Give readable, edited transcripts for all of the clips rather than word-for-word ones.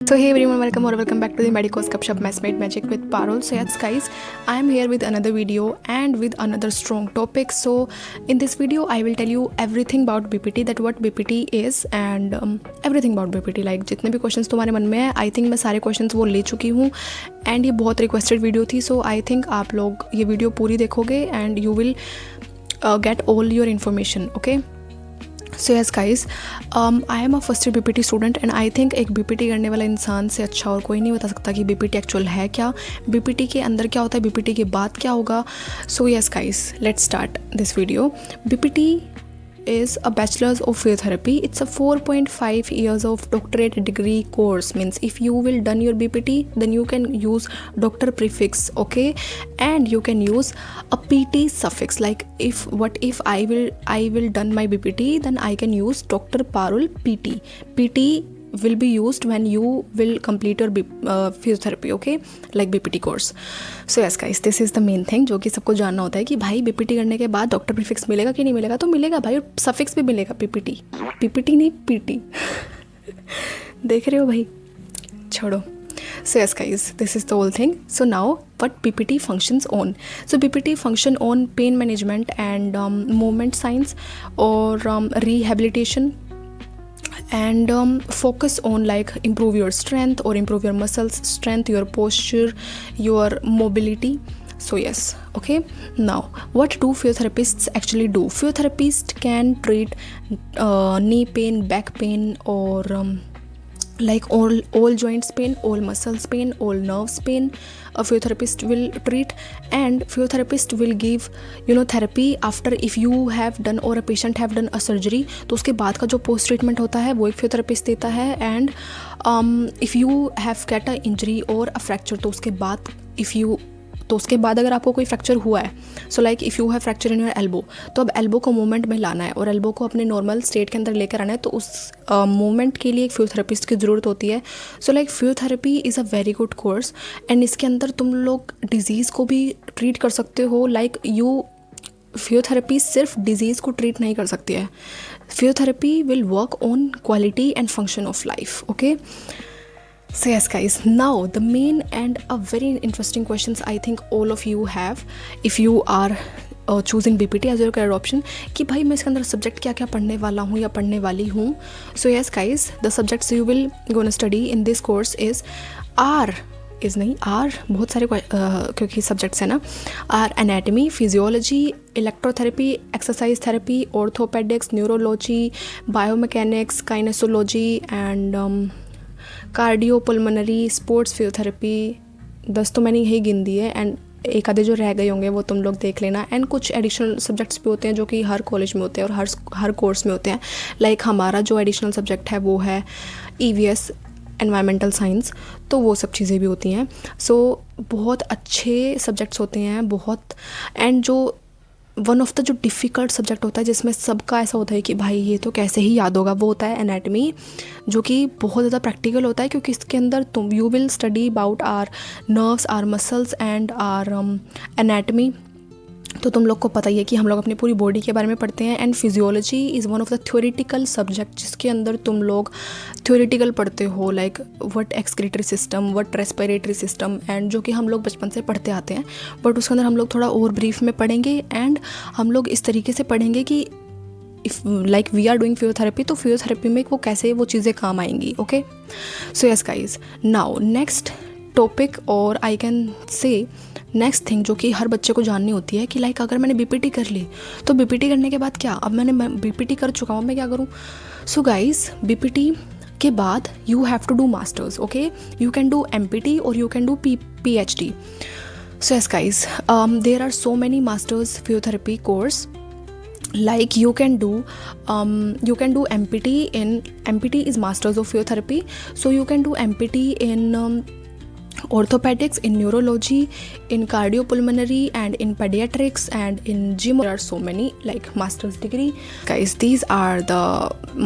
So hey everyone, welcome back to the Medicos Cup Shop Messmate Magic with Parul. So yes guys, I am here with another video and with another strong topic. So in this video I will tell you everything about BPT, that what BPT is and everything about BPT. Like जितने भी questions तुम्हारे मन में है, I think मैं सारे questions वो ले चुकी हूँ and ये बहुत requested video थी. So I think आप लोग ये video पूरी देखोगे and you will get all your information. Okay. So yes guys, I am a first year BPT student and I think एक BPT करने वाला इंसान से अच्छा और कोई नहीं बता सकता कि BPT एक्चुअल है क्या, BPT के अंदर क्या होता है, BPT के बाद क्या होगा. सो yes guys, let's start this video. BPT is a bachelor's of physiotherapy. It's a 4.5 years of doctorate degree course. Means if you will done your BPT, then you can use doctor prefix, okay, and you can use a PT suffix. Like if I will done my BPT, then I can use Dr. Parul PT. PT will be used when you will complete your physiotherapy, okay, like BPT course. So yes guys, this is the main thing जो कि सबको जानना होता है कि भाई BPT करने के बाद डॉक्टर प्रीफिक्स मिलेगा कि नहीं मिलेगा. तो मिलेगा भाई, सफिक्स भी मिलेगा. PPT नहीं PT. देख रहे हो भाई, छोड़ो. So yes guys, this is the whole thing. So now what BPT functions on? So BPT function on pain management and movement science or rehabilitation, and focus on like improve your strength or improve your muscles strength, your posture, your mobility. So yes, okay. Now what do physiotherapists actually do? Physiotherapists can treat knee pain, back pain, or like all joints pain, all muscles pain, all nerves pain. A physiotherapist will treat, and physiotherapist will give therapy after if you have done or a patient have done a surgery. तो उसके बाद का जो post treatment होता है वो एक physiotherapist देता है. And if you have get a injury और अ फ्रैक्चर, तो उसके बाद अगर आपको कोई फ्रैक्चर हुआ है, so like if you have fracture in your elbow, तो अब एल्बो को मूवमेंट में लाना है और एल्बो को अपने नॉर्मल स्टेट के अंदर लेकर आना है, तो उस मूवमेंट के लिए एक फिजियोथेरेपिस्ट की ज़रूरत होती है. So like physiotherapy is a very good course and इसके अंदर तुम लोग डिजीज़ को भी ट्रीट कर सकते हो. लाइक फिजियोथेरेपी सिर्फ डिजीज़ को ट्रीट नहीं कर सकती है. Physiotherapy will work on quality and function of life, okay. So yes guys, now the main and a very interesting questions I think all of you have if you are choosing BPT as your career option, कि भाई मैं इसके अंदर subject क्या क्या पढ़ने वाला हूँ या पढ़ने वाली हूँ. So yes guys, the subjects you will gonna study in this course is बहुत सारे क्योंकि सब्जेक्ट्स हैं ना, are anatomy, physiology, electrotherapy, exercise therapy, orthopaedics, neurology, biomechanics, kinesiology and cardiopulmonary, sports physiotherapy. 10 तो मैंने यही गिन दी है एंड एक आधे जो रह गए होंगे वो तुम लोग देख लेना. एंड कुछ एडिशनल सब्जेक्ट्स भी होते हैं जो कि हर कॉलेज में होते हैं और हर कोर्स में होते हैं. लाइक हमारा जो एडिशनल सब्जेक्ट है वो है EVS, एनवायरमेंटल साइंस, तो वो सब चीज़ें भी होती हैं. सो बहुत अच्छे सब्जेक्ट्स होते हैं बहुत. एंड जो वन ऑफ द जो डिफ़िकल्ट सब्जेक्ट होता है जिसमें सबका ऐसा होता है कि भाई ये तो कैसे ही याद होगा, वो होता है एनाटमी, जो कि बहुत ज़्यादा प्रैक्टिकल होता है क्योंकि इसके अंदर तुम you will study about our nerves, our muscles and our anatomy. तो तुम लोग को पता ही है कि हम लोग अपनी पूरी बॉडी के बारे में पढ़ते हैं. And physiology is one of the theoretical subject जिसके अंदर तुम लोग थ्योरेटिकल पढ़ते हो, like what excretory system, what respiratory system, and जो कि हम लोग बचपन से पढ़ते आते हैं. बट उसके अंदर हम लोग थोड़ा और ब्रीफ में पढ़ेंगे एंड हम लोग इस तरीके से पढ़ेंगे कि if like we are doing physiotherapy, तो फिजियोथेरेपी में वो कैसे वो चीज़ें काम आएंगी, okay. So yes guys, now next topic और I can say next thing जो कि हर बच्चे को जाननी होती है कि लाइक अगर मैंने BPT कर ली तो BPT करने के बाद क्या, अब मैंने BPT कर चुका हूँ, मैं क्या करूँ. सो गाइज, BPT के बाद you have to do masters, okay. You can do MPT और you can do PhD. So yes guys, there are so many masters physiotherapy course. Like you can do MPT in MPT is Masters of Physiotherapy, so you can do MPT in orthopedics, in neurology, in cardiopulmonary, and in pediatrics, and in gym. There are so many like master's degree. Guys, these are the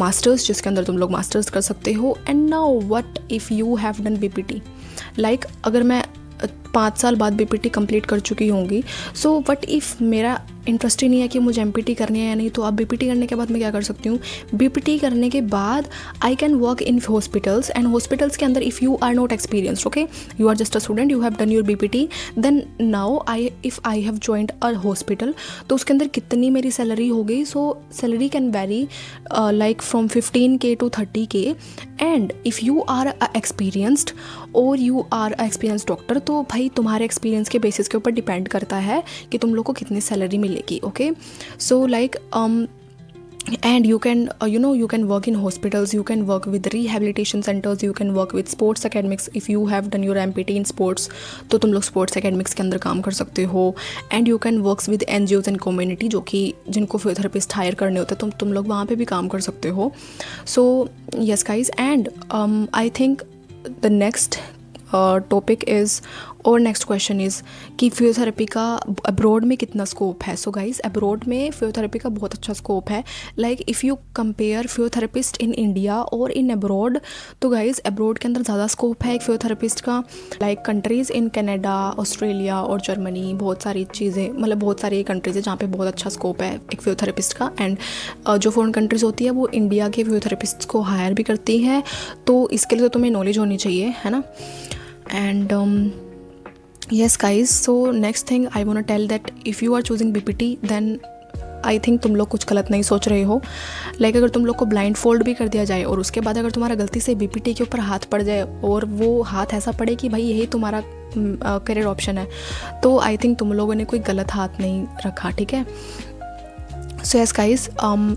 masters जिसके अंदर तुम लोग masters कर सकते हो. And now what if you have done BPT? Like अगर मैं 5 साल बाद BPT कंप्लीट कर चुकी होंगी, सो वट इफ़ मेरा इंटरेस्ट ही नहीं है कि मुझे एमपीटी करनी है या नहीं, तो अब बीपीटी करने के बाद मैं क्या कर सकती हूँ, बीपीटी करने के बाद I can work in hospitals, and hospitals के अंदर if you are not experienced, okay, you are just a student, you have done your BPT, then now if I have joined a hospital, तो उसके अंदर कितनी मेरी salary हो गई, so salary can very like from 15K to 30K, and if you are experienced और you are experience doctor, तो भाई तुम्हारे एक्सपीरियंस के बेसिस के ऊपर डिपेंड करता है कि तुम लोग को कितनी सैलरी मिलेगी, okay. So like and you can you can work in hospitals, you can work with rehabilitation centers, you can work with sports academics if you have done your MPT in sports, तो तुम लोग sports academics के अंदर काम कर सकते हो, and you can work with NGOs and community, जो कि जिनको फिजियोथेरेपिस्ट हायर करने होते हैं, तुम लोग वहाँ पे भी काम कर सकते हो। So yes guys, and I think the next topic is और नेक्स्ट क्वेश्चन इज़ कि फिजियोथेरेपी का अब्रॉड में कितना स्कोप है। सो गाइज, अब्रॉड में फिजियोथेरेपी का बहुत अच्छा स्कोप है। Like if you compare physiotherapist in India और इन अब्रॉड, तो गाइज अब्रॉड के अंदर ज़्यादा स्कोप है एक फिजियोथेरेपिस्ट का। Like countries in Canada, Australia और जर्मनी, बहुत सारी चीज़ें, मतलब बहुत सारी कंट्रीज़ है जहाँ पे बहुत अच्छा स्कोप है एक फिजियोथेरेपिस्ट का। एंड जो फॉरेन कंट्रीज़ होती है वो इंडिया के फिजियोथेरेपिस्ट को हायर भी करती हैं, तो इसके लिए तो तुम्हें नॉलेज होनी चाहिए, है ना। And yes guys, so next thing I want to tell that if you are choosing BPT, then I think तुम लोग कुछ गलत नहीं सोच रहे हो। लाइक अगर तुम लोग को ब्लाइंड फोल्ड भी कर दिया जाए और उसके बाद अगर तुम्हारा गलती से BPT के ऊपर हाथ पड़ जाए और वो हाथ ऐसा पड़े कि भाई यही तुम्हारा करियर ऑप्शन है, तो आई थिंक तुम लोगों ने कोई गलत हाथ नहीं रखा, ठीक है। So yes guys,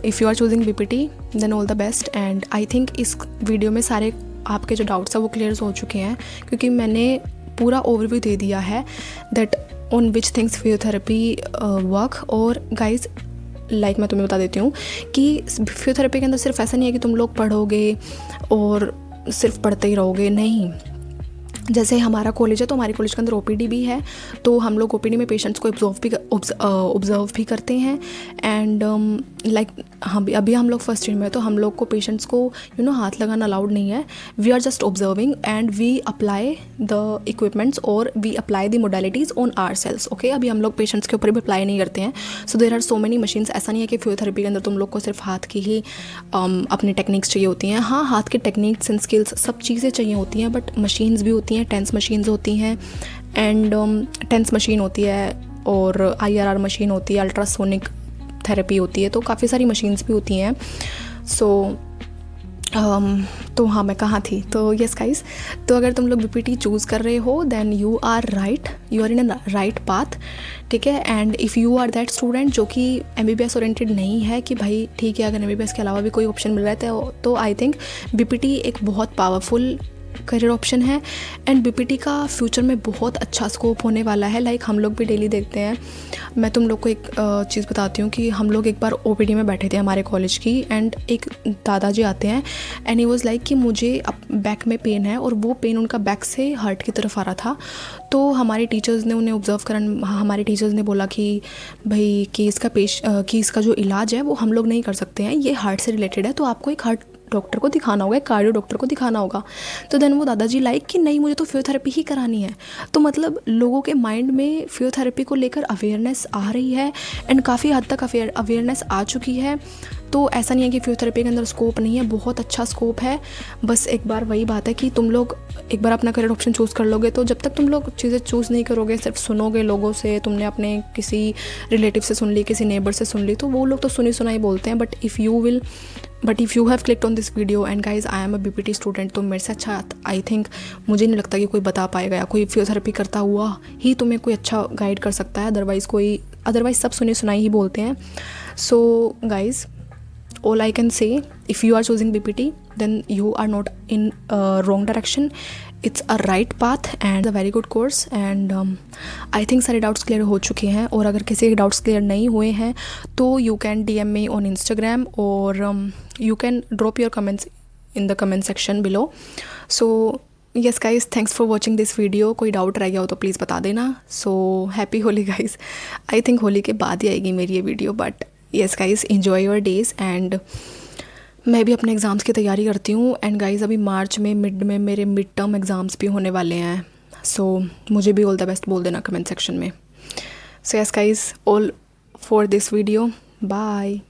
if you are choosing BPT then all the best. And I think इस वीडियो में सारे आपके जो डाउट्स हैं वो क्लियर हो चुके हैं, क्योंकि मैंने पूरा ओवरव्यू दे दिया है that on which things physiotherapy work. और गाइज लाइक मैं तुम्हें बता देती हूँ कि फिजियोथेरेपी के अंदर सिर्फ ऐसा नहीं है कि तुम लोग पढ़ोगे और सिर्फ पढ़ते ही रहोगे, नहीं। जैसे हमारा कॉलेज है तो हमारे कॉलेज के अंदर OPD भी है, तो हम लोग OPD में पेशेंट्स को ऑब्जर्व भी करते हैं। एंड लाइक अभी हम लोग फर्स्ट ईयर में, तो हम लोग को पेशेंट्स को हाथ लगाना अलाउड नहीं है। We are just observing and we apply the equipments और we apply the modalities on our cells, okay. अभी हम लोग पेशेंट्स के ऊपर भी अप्लाई नहीं करते हैं। So there are so many machines. ऐसा नहीं है कि फिजियोथेरेपी के अंदर तुम लोग को सिर्फ हाथ की ही अपनी टेक्निक्स चाहिए होती हैं। हाँ, हाथ की टेक्निक्स एंड स्किल्स सब चीज़ें चाहिए होती हैं, बट मशीन्स भी होती हैं, टेंस मशीन्स होती हैं, एंड टेंस मशीन होती है और IRR मशीन होती है, अल्ट्रासोनिक थेरेपी होती है, तो काफ़ी सारी मशीन्स भी होती हैं। सो तो हाँ, मैं कहाँ थी, तो यस गाइस, तो अगर तुम लोग BPT चूज़ कर रहे हो then you are right, you are in a right path, ठीक है। And if you are that student जो कि MBBS ओरिएंटेड नहीं है, कि भाई ठीक है अगर MBBS के अलावा भी कोई ऑप्शन मिल रहा है तो आई थिंक BPT एक बहुत पावरफुल करियर ऑप्शन है। एंड BPT का फ्यूचर में बहुत अच्छा स्कोप होने वाला है। लाइक हम लोग भी डेली देखते हैं। मैं तुम लोग को एक चीज़ बताती हूँ कि हम लोग एक बार OPD में बैठे थे हमारे कॉलेज की, एंड एक दादाजी आते हैं एंड ही वाज लाइक कि मुझे अब बैक में पेन है, और वो पेन उनका बैक से हार्ट की तरफ आ रहा था। तो हमारे टीचर्स ने उन्हें ऑब्जर्व करा, हमारे टीचर्स ने बोला कि भाई कि इसका जो इलाज है वो हम लोग नहीं कर सकते हैं, ये हार्ट से रिलेटेड है, तो आपको एक हार्ट डॉक्टर को दिखाना होगा, एक कार्डियो डॉक्टर को दिखाना होगा। तो देन वो दादाजी लाइक कि नहीं, मुझे तो फिजियोथेरेपी ही करानी है। तो मतलब लोगों के माइंड में फिजियोथेरेपी को लेकर अवेयरनेस आ रही है, एंड काफ़ी हद तक अवेयरनेस आ चुकी है। तो ऐसा नहीं है कि फिजियोथेरेपी के अंदर स्कोप नहीं है, बहुत अच्छा स्कोप है। बस एक बार वही बात है कि तुम लोग एक बार अपना करियर ऑप्शन चूज़ कर लोगे, तो जब तक तुम लोग चीज़ें चूज़ नहीं करोगे, सिर्फ सुनोगे लोगों से, तुमने अपने किसी रिलेटिव से सुन ली, किसी नेबर से सुन ली, तो वो लोग तो सुनी सुनाई बोलते हैं। But if you have clicked on this video and guys I am a BPT student, तो मेरे से अच्छा आई थिंक मुझे नहीं लगता कि कोई बता पाएगा, या कोई फिजियोथेरेपी करता हुआ ही तुम्हें कोई अच्छा गाइड कर सकता है। अदरवाइज़ सब सुनी सुनाई ही बोलते हैं। So guys, all I can say, if you are choosing BPT then you are not in wrong direction, it's a right path and a very good course। and I think सारे doubts clear हो चुके हैं, और अगर किसी के doubts clear नहीं हुए हैं तो you can DM me on Instagram, और you can drop your comments in the comment section below। so yes guys, thanks for watching this video। कोई डाउट रह गया हो तो प्लीज़ बता देना। so happy Holi guys। I think Holi के बाद ही आएगी मेरी ये video, but yes guys, enjoy your days. And मैं भी अपने एग्ज़ाम्स की तैयारी करती हूँ। एंड गाइज़, अभी मार्च में मेरे मिड टर्म एग्ज़ाम्स भी होने वाले हैं, सो मुझे भी ऑल द बेस्ट बोल देना कमेंट सेक्शन में। So yes guys, all for this video. Bye.